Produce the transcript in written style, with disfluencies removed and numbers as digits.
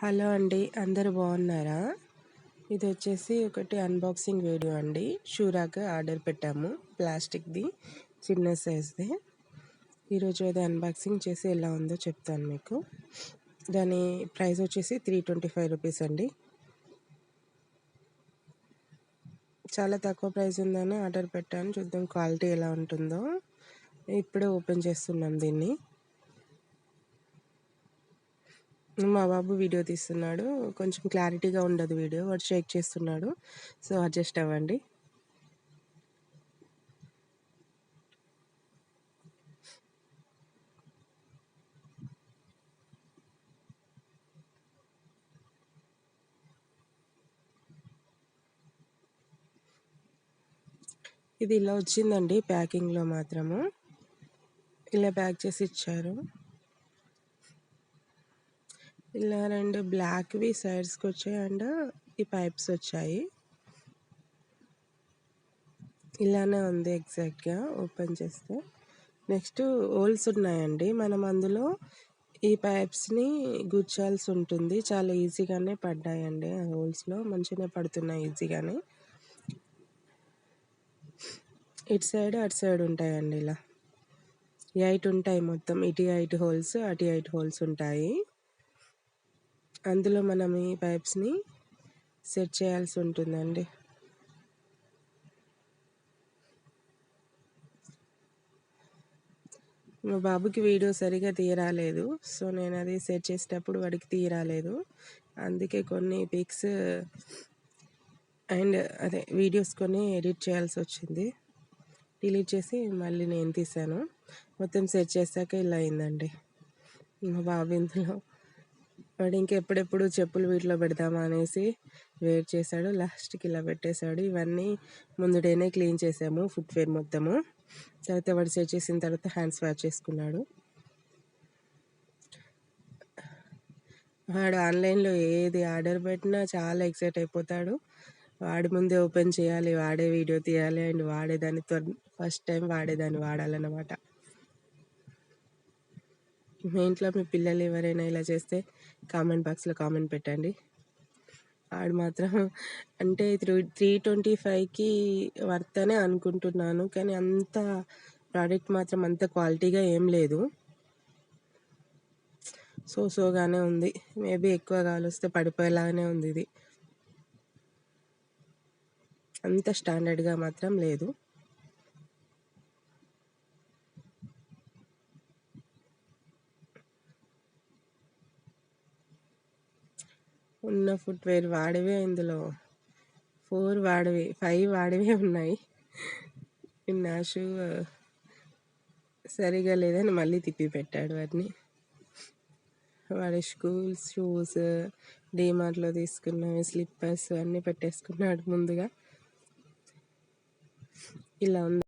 Hello అండి, అందరూ బాగున్నారా? ఇది వచ్చేసి ఒకటి అన్బాక్సింగ్ వీడియో అండి. షూరాక్ ఆర్డర్ పెట్టాము, ప్లాస్టిక్ది, చిన్న సైజ్ది. ఈరోజు అది అన్బాక్సింగ్ చేసి ఎలా ఉందో చెప్తాను మీకు. దాని ప్రైస్ వచ్చేసి 325 రూపీస్ అండి. చాలా తక్కువ ప్రైస్ ఉందని ఆర్డర్ పెట్టాను. చూద్దాం క్వాలిటీ ఎలా ఉంటుందో. ఇప్పుడే ఓపెన్ చేస్తున్నాం దీన్ని. మా బాబు వీడియో తీస్తున్నాడు, కొంచెం క్లారిటీగా ఉండదు వీడియో, వాడు షేక్ చేస్తున్నాడు, సో అడ్జస్ట్ అవ్వండి. ఇది ఇలా వచ్చిందండి ప్యాకింగ్లో మాత్రము. ఇలా ప్యాక్ చేసి ఇచ్చారు. ఇలా రెండు బ్లాక్వి సైడ్స్కి వచ్చాయి అండ్ ఈ పైప్స్ వచ్చాయి. ఇలానే ఉంది ఎగ్జాక్ట్గా ఓపెన్ చేస్తే. నెక్స్ట్ హోల్స్ ఉన్నాయండి, మనం అందులో ఈ పైప్స్ని గుచ్చాల్సి ఉంటుంది. చాలా ఈజీగానే పడ్డాయండి ఆ హోల్స్లో, మంచిగానే పడుతున్నాయి ఈజీగానే. ఇటు సైడ్ అటు సైడ్ ఉంటాయండి, ఇలా 8 ఉంటాయి మొత్తం. ఇటు 8 హోల్స్, అటు 8 హోల్స్ ఉంటాయి. అందులో మనం ఈ పైప్స్ని సెట్ చేయాల్సి ఉంటుందండి. మా బాబుకి వీడియో సరిగా తీయరాలేదు, సో నేను అది సెట్ చేసేటప్పుడు వాడికి తీయరాలేదు. అందుకే కొన్ని పిక్స్ అండ్ వీడియోస్ కొన్ని ఎడిట్ చేయాల్సి వచ్చింది. డిలీట్ చేసి మళ్ళీ నేను తీసాను. మొత్తం సెట్ చేశాక ఇలా అయిందండి. మా బాబు ఇందులో వాడు ఇంకెప్పుడెప్పుడు చెప్పులు వీటిలో పెడదామా అనేసి వెయిట్ చేశాడు. లాస్ట్కి ఇలా పెట్టేశాడు. ఇవన్నీ ముందు డేనే క్లీన్ చేసాము, ఫుట్వేర్ మొత్తము. తర్వాత వాడు సెట్ చేసిన తర్వాత హ్యాండ్స్ వాష్ చేసుకున్నాడు. వాడు ఆన్లైన్లో ఏది ఆర్డర్ పెట్టినా చాలా ఎక్సైట్ అయిపోతాడు. వాడి ముందే ఓపెన్ చేయాలి, వాడే వీడియో తీయాలి అండ్ వాడేదాన్ని ఫస్ట్ టైం వాడేదాన్ని వాడాలన్నమాట. మీ ఇంట్లో మీ పిల్లలు ఎవరైనా ఇలా చేస్తే కామెంట్ బాక్స్లో కామెంట్ పెట్టండి. ఆడు మాత్రం అంటే 325కి వర్త్ అనే అనుకుంటున్నాను, కానీ అంత ప్రోడక్ట్ మాత్రం అంత క్వాలిటీగా ఏం లేదు, సోగానే ఉంది. మేబీ ఎక్కువ గాలి వస్తే పడిపోయేలాగానే ఉంది. ఇది అంత స్టాండర్డ్గా మాత్రం లేదు. ఉన్న ఫుట్వేర్ వాడివే, ఇందులో 4 వాడివి, 5 వాడివే ఉన్నాయి. నా షూ సరిగా లేదని మళ్ళీ తిప్పి పెట్టాడు వాటిని. వాడి స్కూల్ షూస్, డీమార్ట్లో తీసుకున్నవి, స్లిప్పర్స్ అన్నీ పెట్టేసుకున్నాడు ముందుగా. ఇలా ఉంది.